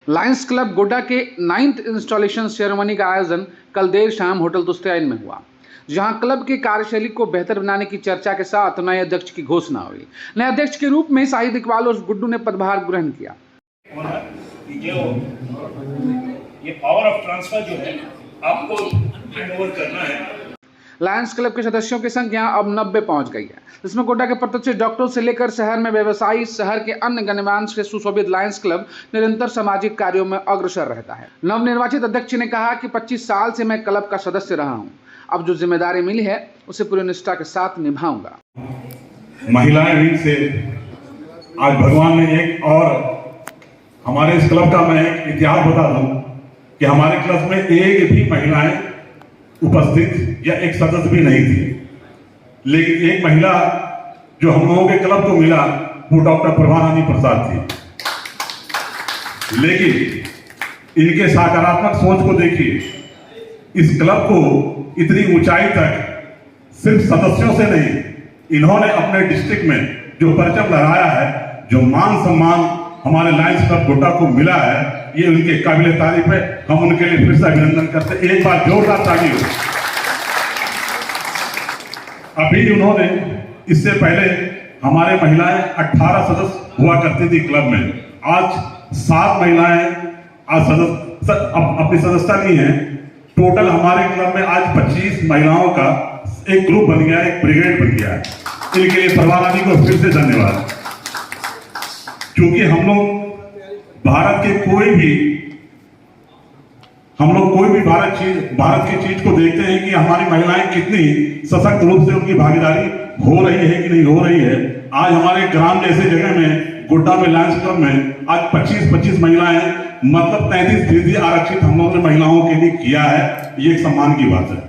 Lions club Godda के 9th installation ceremony का आयोजन कल देर शाम होटल तुस्ताइन में हुआ, जहां क्लब की कार्यशैली को बेहतर बनाने की चर्चा के साथ नए अध्यक्ष की घोषणा हुई। नए अध्यक्ष के रूप में शाहिद इकबाल उर्फ गुड्डू ने पदभार ग्रहण किया। ये पावर ऑफ ट्रांसफर जो है आपको हैंडओवर करना है। लायंस क्लब के सदस्यों की संख्या अब 90 पहुंच गई है, जिसमें गोड्डा के प्रतिष्ठित डॉक्टरों से लेकर शहर में व्यवसायी शहर के अन्य गण्यमान्य से सुशोभित लायंस क्लब निरंतर सामाजिक कार्यों में अग्रसर रहता है। नवनिर्वाचित अध्यक्ष ने कहा कि 25 साल से मैं क्लब का सदस्य रहा हूं, अब जो जिम्मेदारी मिली है उसे पूरी निष्ठा के साथ निभाऊंगा। महिलाएं विंग से आज भगवान ने एक और हमारे इस क्लब का मैं एक इतिहास बता दूं कि हमारे क्लब में एक भी महिलाएं उपस्थित या एक सदस्य भी नहीं थी, लेकिन एक महिला जो हम लोगों के क्लब को मिला वो डॉक्टर प्रभारानी प्रसाद थी। लेकिन इनके सकारात्मक सोच को देखिए, इस क्लब को इतनी ऊंचाई तक सिर्फ सदस्यों से नहीं, इन्होंने अपने डिस्ट्रिक्ट में जो परचम लहराया है, जो मान सम्मान हमारे लायंस क्लब गोड्डा को मिला है, ये उनके काबिल तारीफ है। हम उनके लिए फिर से अभिनंदन करते हैं। एक बार जोरदार ताली हो। अभी उन्होंने इससे पहले हमारे महिलाएं 18 सदस्य हुआ करती थी क्लब में, आज 7 महिलाएं आज अपनी सदस्यता ली है। टोटल हमारे क्लब में आज 25 महिलाओं का एक ग्रुप बन गया, एक ब्रिगेड बन गया है। इनके लिए प्रभारानी को फिर से धन्यवाद, क्योंकि हम लोग भारत के कोई भी भारत की चीज को देखते हैं कि हमारी महिलाएं कितनी सशक्त रूप से उनकी भागीदारी हो रही है कि नहीं हो रही है। आज हमारे ग्राम जैसे जगह में गोड्डा में लायंस क्लब में आज 25 महिलाएं, मतलब 33% आरक्षित हम लोगों ने महिलाओं के लिए किया है। ये एक सम्मान की बात है।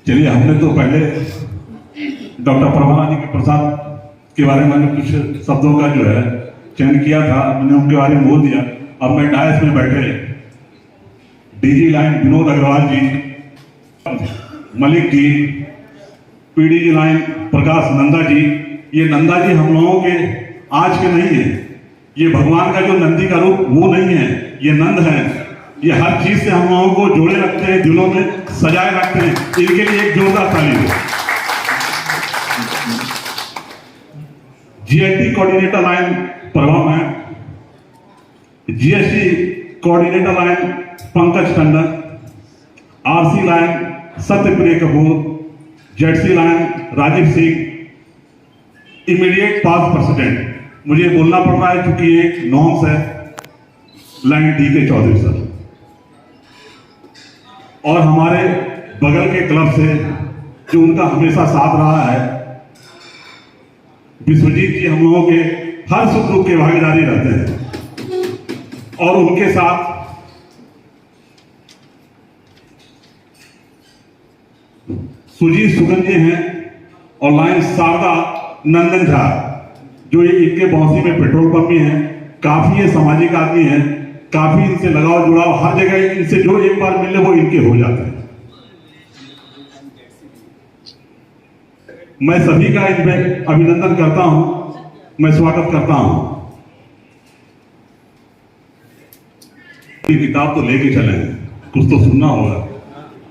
चलिए, हमने तो पहले डॉक्टर प्रभारानी प्रसाद के बारे में कुछ शब्दों का जो है चयन किया था, मैंने उनके बारे में बोल दिया। अब मैं डायस में बैठे डीजी लाइन विनोद अग्रवाल जी, मलिक जी, पीडीजी लाइन प्रकाश नंदा जी। ये नंदा जी हम लोगों के आज के नहीं है, ये भगवान का जो नंदी का रूप वो नहीं है, ये नंद है। ये हर चीज से हम लोगों को जोड़े रखते हैं, दिलों में सजाए रखते हैं। इनके लिए एक जोरदार ताली हो। GST coordinator line Prabha ma'am, GST coordinator line Pankaj Tandon, RC line Satyapriya Kapoor, ZC line Rajiv Singh. Immediate past president, मुझे बोलना पड़ रहा है क्योंकि एक नॉर्म्स है, लाइन डी के चौधरी सर। और हमारे बगल के क्लब से जो उनका हमेशा साथ रहा है, विश्वजीत जी, हम लोगों के हर सुख दुख के भागीदारी रहते हैं। और उनके साथ सुजीत सुगन जी हैं और लाइन शारदा नंदन झा, जो ये इनके बौसी में पेट्रोल पंप भी हैं। काफी ये सामाजिक आदमी है, काफी इनसे लगाव जुड़ाव, हर जगह इनसे जो एक बार मिले वो इनके हो जाते हैं। मैं सभी का इनमें अभिनंदन करता हूं, मैं स्वागत करता हूं। ये किताब तो लेके चले हैं, कुछ तो सुनना होगा,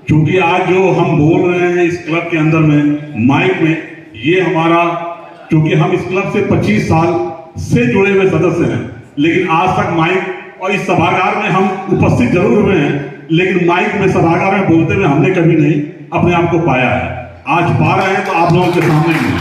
क्योंकि आज जो हम बोल रहे हैं इस क्लब के अंदर में माइक में, ये हमारा, क्योंकि हम इस क्लब से 25 साल से जुड़े हुए सदस्य हैं, लेकिन आज तक माइक और इस सभागार में हम उपस्थित जरूर हुए हैं, लेकिन माइक में सभागार में बोलते हुए हमने कभी नहीं अपने आप को पाया है। आज पा रहे हैं तो आप लोगों के सामने ही है।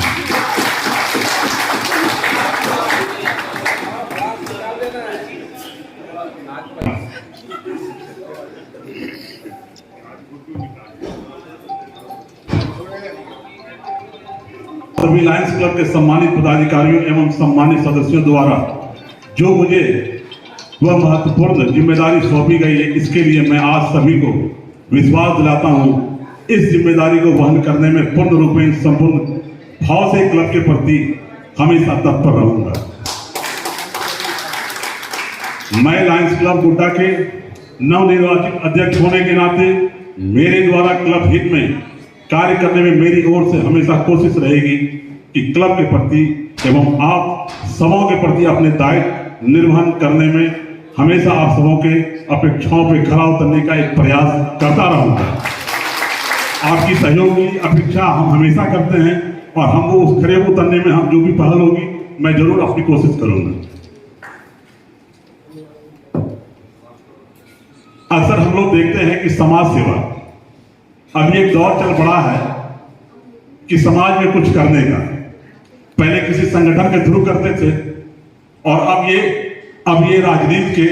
सभी लायंस क्लब के सम्मानित पदाधिकारियों एवं सम्मानित सदस्यों द्वारा जो मुझे वह महत्वपूर्ण जिम्मेदारी सौंपी गई है, इसके लिए मैं आज सभी को विश्वास दिलाता हूं। इस जिम्मेदारी को वहन करने में पूर्ण रूप में संपूर्ण भाव से क्लब के प्रति हमेशा तत्पर रहूंगा। मैं लायंस क्लब गोड्डा के नवनिर्वाचित अध्यक्ष होने के नाते मेरे द्वारा क्लब हित में कार्य करने में मेरी ओर से हमेशा कोशिश रहेगी कि क्लब के प्रति एवं आप सबों के प्रति अपने दायित्व निर्वहन करने में हमेशा आप सबों के अपेक्षाओं पर खरा उतरने का एक प्रयास करता रहूंगा। आपकी सहयोग की अपेक्षा हम हमेशा करते हैं और हम वो उस खरे उतरने में हम जो भी पहल होगी मैं जरूर अपनी कोशिश करूंगा। अक्सर हम लोग देखते हैं कि समाज सेवा अभी एक दौर चल पड़ा है कि समाज में कुछ करने का। पहले किसी संगठन के थ्रू करते थे और अब ये राजनीति के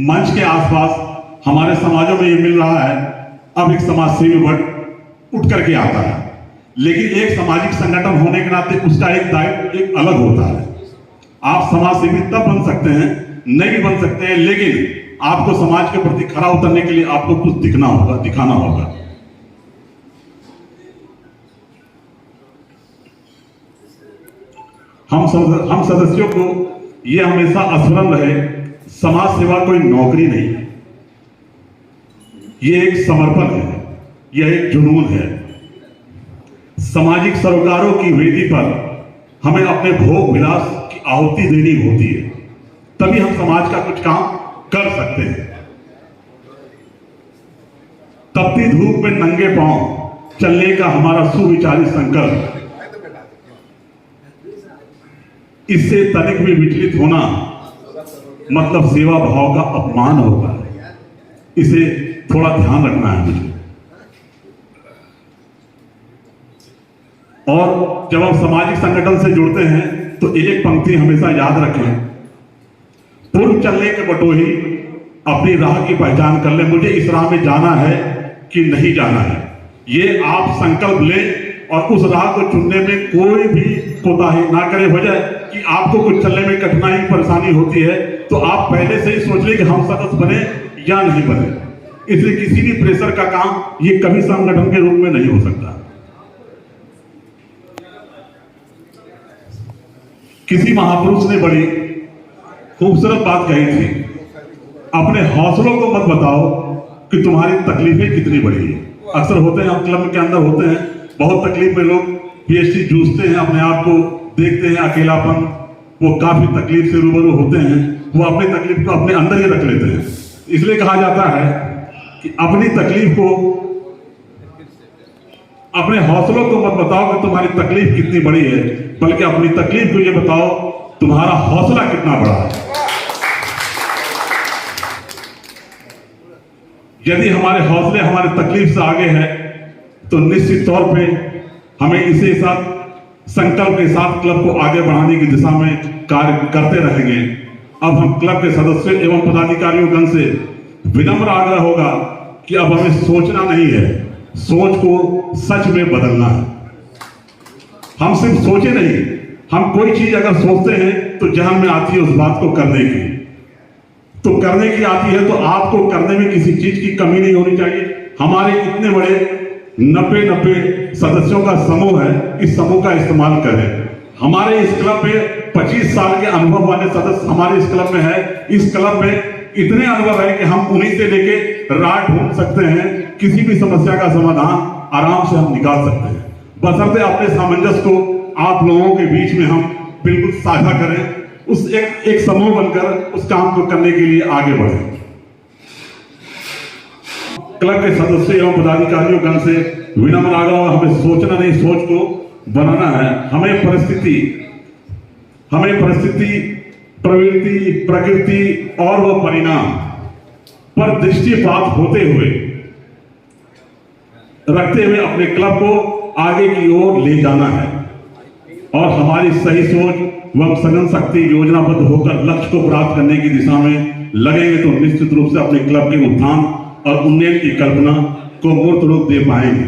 मंच के आसपास हमारे समाजों में ये मिल रहा है। अब एक समाज सेवी वर्ग उठ करके आता है, लेकिन एक सामाजिक संगठन होने के नाते उसका एक दायित्व एक अलग होता है। आप समाज सेवी तब बन सकते हैं, नहीं भी बन सकते हैं, लेकिन आपको समाज के प्रति खरा उतरने के लिए आपको कुछ दिखना होगा, दिखाना होगा। हम सदस्यों को यह हमेशा स्मरण रहे, समाज सेवा कोई नौकरी नहीं है, यह एक समर्पण है, यह एक जुनून है। सामाजिक सरोकारों की वेदी पर हमें अपने भोग विलास की आहुति देनी होती है, तभी हम समाज का कुछ काम कर सकते हैं। तपती धूप में नंगे पांव चलने का हमारा सुविचारित संकल्प, इससे तनिक भी विचलित होना मतलब सेवा भाव का अपमान होगा। इसे थोड़ा ध्यान रखना है मुझे। और जब हम सामाजिक संगठन से जुड़ते हैं तो एक पंक्ति हमेशा याद रखें, पूर्व चलने के बटोही अपनी राह की पहचान कर ले। मुझे इस राह में जाना है कि नहीं जाना है, ये आप संकल्प लें और उस राह को चुनने में कोई भी कोताही ना करे। हो जाए कि आपको कुछ चलने में कठिनाई परेशानी होती है तो आप पहले से ही सोच लें कि हम सदस्य बने या नहीं बने। इसलिए किसी भी प्रेशर का काम ये कभी संगठन के रूप में नहीं हो सकता। किसी महापुरुष ने बड़ी खूबसूरत बात कही थी, अपने हौसलों को मत बताओ कि तुम्हारी तकलीफें कितनी बड़ी है। अक्सर होते हैं, हम क्लब के अंदर होते हैं, बहुत तकलीफ में लोग पीएचडी जूझते हैं, अपने आप को देखते हैं अकेलापन, वो काफी तकलीफ से रूबरू होते हैं, वो अपनी तकलीफ को अपने अंदर ही रख लेते हैं। इसलिए कहा जाता है कि अपनी तकलीफ को, अपने हौसलों को मत बताओ कि तुम्हारी तकलीफ कितनी बड़ी है, बल्कि अपनी तकलीफ को ये बताओ तुम्हारा हौसला कितना बड़ा है। यदि हमारे हौसले हमारी तकलीफ से आगे हैं तो निश्चित तौर पे हमें इसी साथ संकल्प के साथ क्लब को आगे बढ़ाने की दिशा में कार्य करते रहेंगे। अब हम क्लब के सदस्यों एवं पदाधिकारियों से विनम्र आग्रह होगा कि अब हमें सोचना नहीं है, सोच को सच में बदलना है। हम सिर्फ सोचे नहीं, हम कोई चीज अगर सोचते हैं तो जहन में आती है उस बात को करने की, तो करने की आती है तो आपको करने में किसी चीज की कमी नहीं होनी चाहिए। हमारे इतने बड़े 90 सदस्यों का समूह है, इस समूह का इस्तेमाल करें। हमारे इस क्लब में 25 साल के अनुभव वाले सदस्य हमारे इस क्लब में है। इस क्लब में इतने अनुभव है कि हम उन्हीं से लेके राह ढूंढ सकते हैं, किसी भी समस्या का समाधान आराम से हम निकाल सकते हैं, बशर्ते अपने सामंजस्य को आप लोगों के बीच में हम बिल्कुल साझा करें, उस एक समूह बनकर उस काम को करने के लिए आगे बढ़ें। क्लब के सदस्य एवं पदाधिकारियों से विनम्र आग्रह, हमें सोचना नहीं, सोच को बनाना है। हमें परिस्थिति, प्रवृत्ति, प्रकृति और वह परिणाम पर दृष्टिपात होते हुए रखते हुए अपने क्लब को आगे की ओर ले जाना है और हमारी सही सोच व सघन शक्ति योजनाबद्ध होकर लक्ष्य को प्राप्त करने की दिशा में लगेंगे तो निश्चित रूप से अपने क्लब के उत्थान और उन्नयन की कल्पना को मूर्त रूप दे पाएंगे।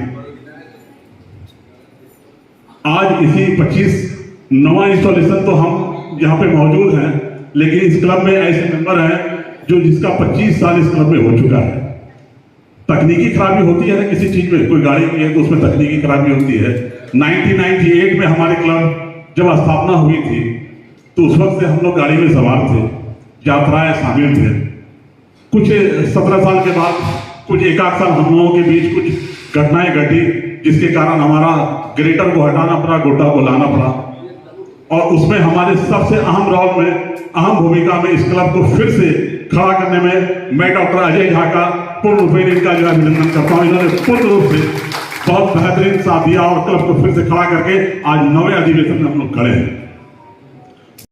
आज इसी 25वां इंस्टॉलेशन तो हम यहाँ पे मौजूद हैं, लेकिन इस क्लब में ऐसे मेंबर हैं जो जिसका 25 साल इस क्लब में हो चुका है। तकनीकी खराबी होती है ना किसी चीज में, कोई गाड़ी की है तो उसमें तकनीकी खराबी होती है। 1998 में हमारे क्लब जब स्थापना हुई थी तो उस वक्त से हम लोग गाड़ी में सवार थे, यात्राएं शामिल थे। कुछ 17 साल के बाद कुछ एक आध साल हम लोगों के बीच कुछ घटनाएं घटी, जिसके कारण हमारा ग्रेटर को हटाना पड़ा, गोड्डा को लाना पड़ा। और उसमें हमारे सबसे अहम रोल में, अहम भूमिका में इस क्लब को फिर से खड़ा करने में मैं डॉक्टर अजय झा का पूर्ण रूप से इनका जो है अभिनंदन करता हूँ। इन्होंने पूर्ण रूप से बहुत बेहतरीन साथ दिया और क्लब को फिर से खड़ा करके आज 9वें अधिवेशन में हम लोग खड़े हैं।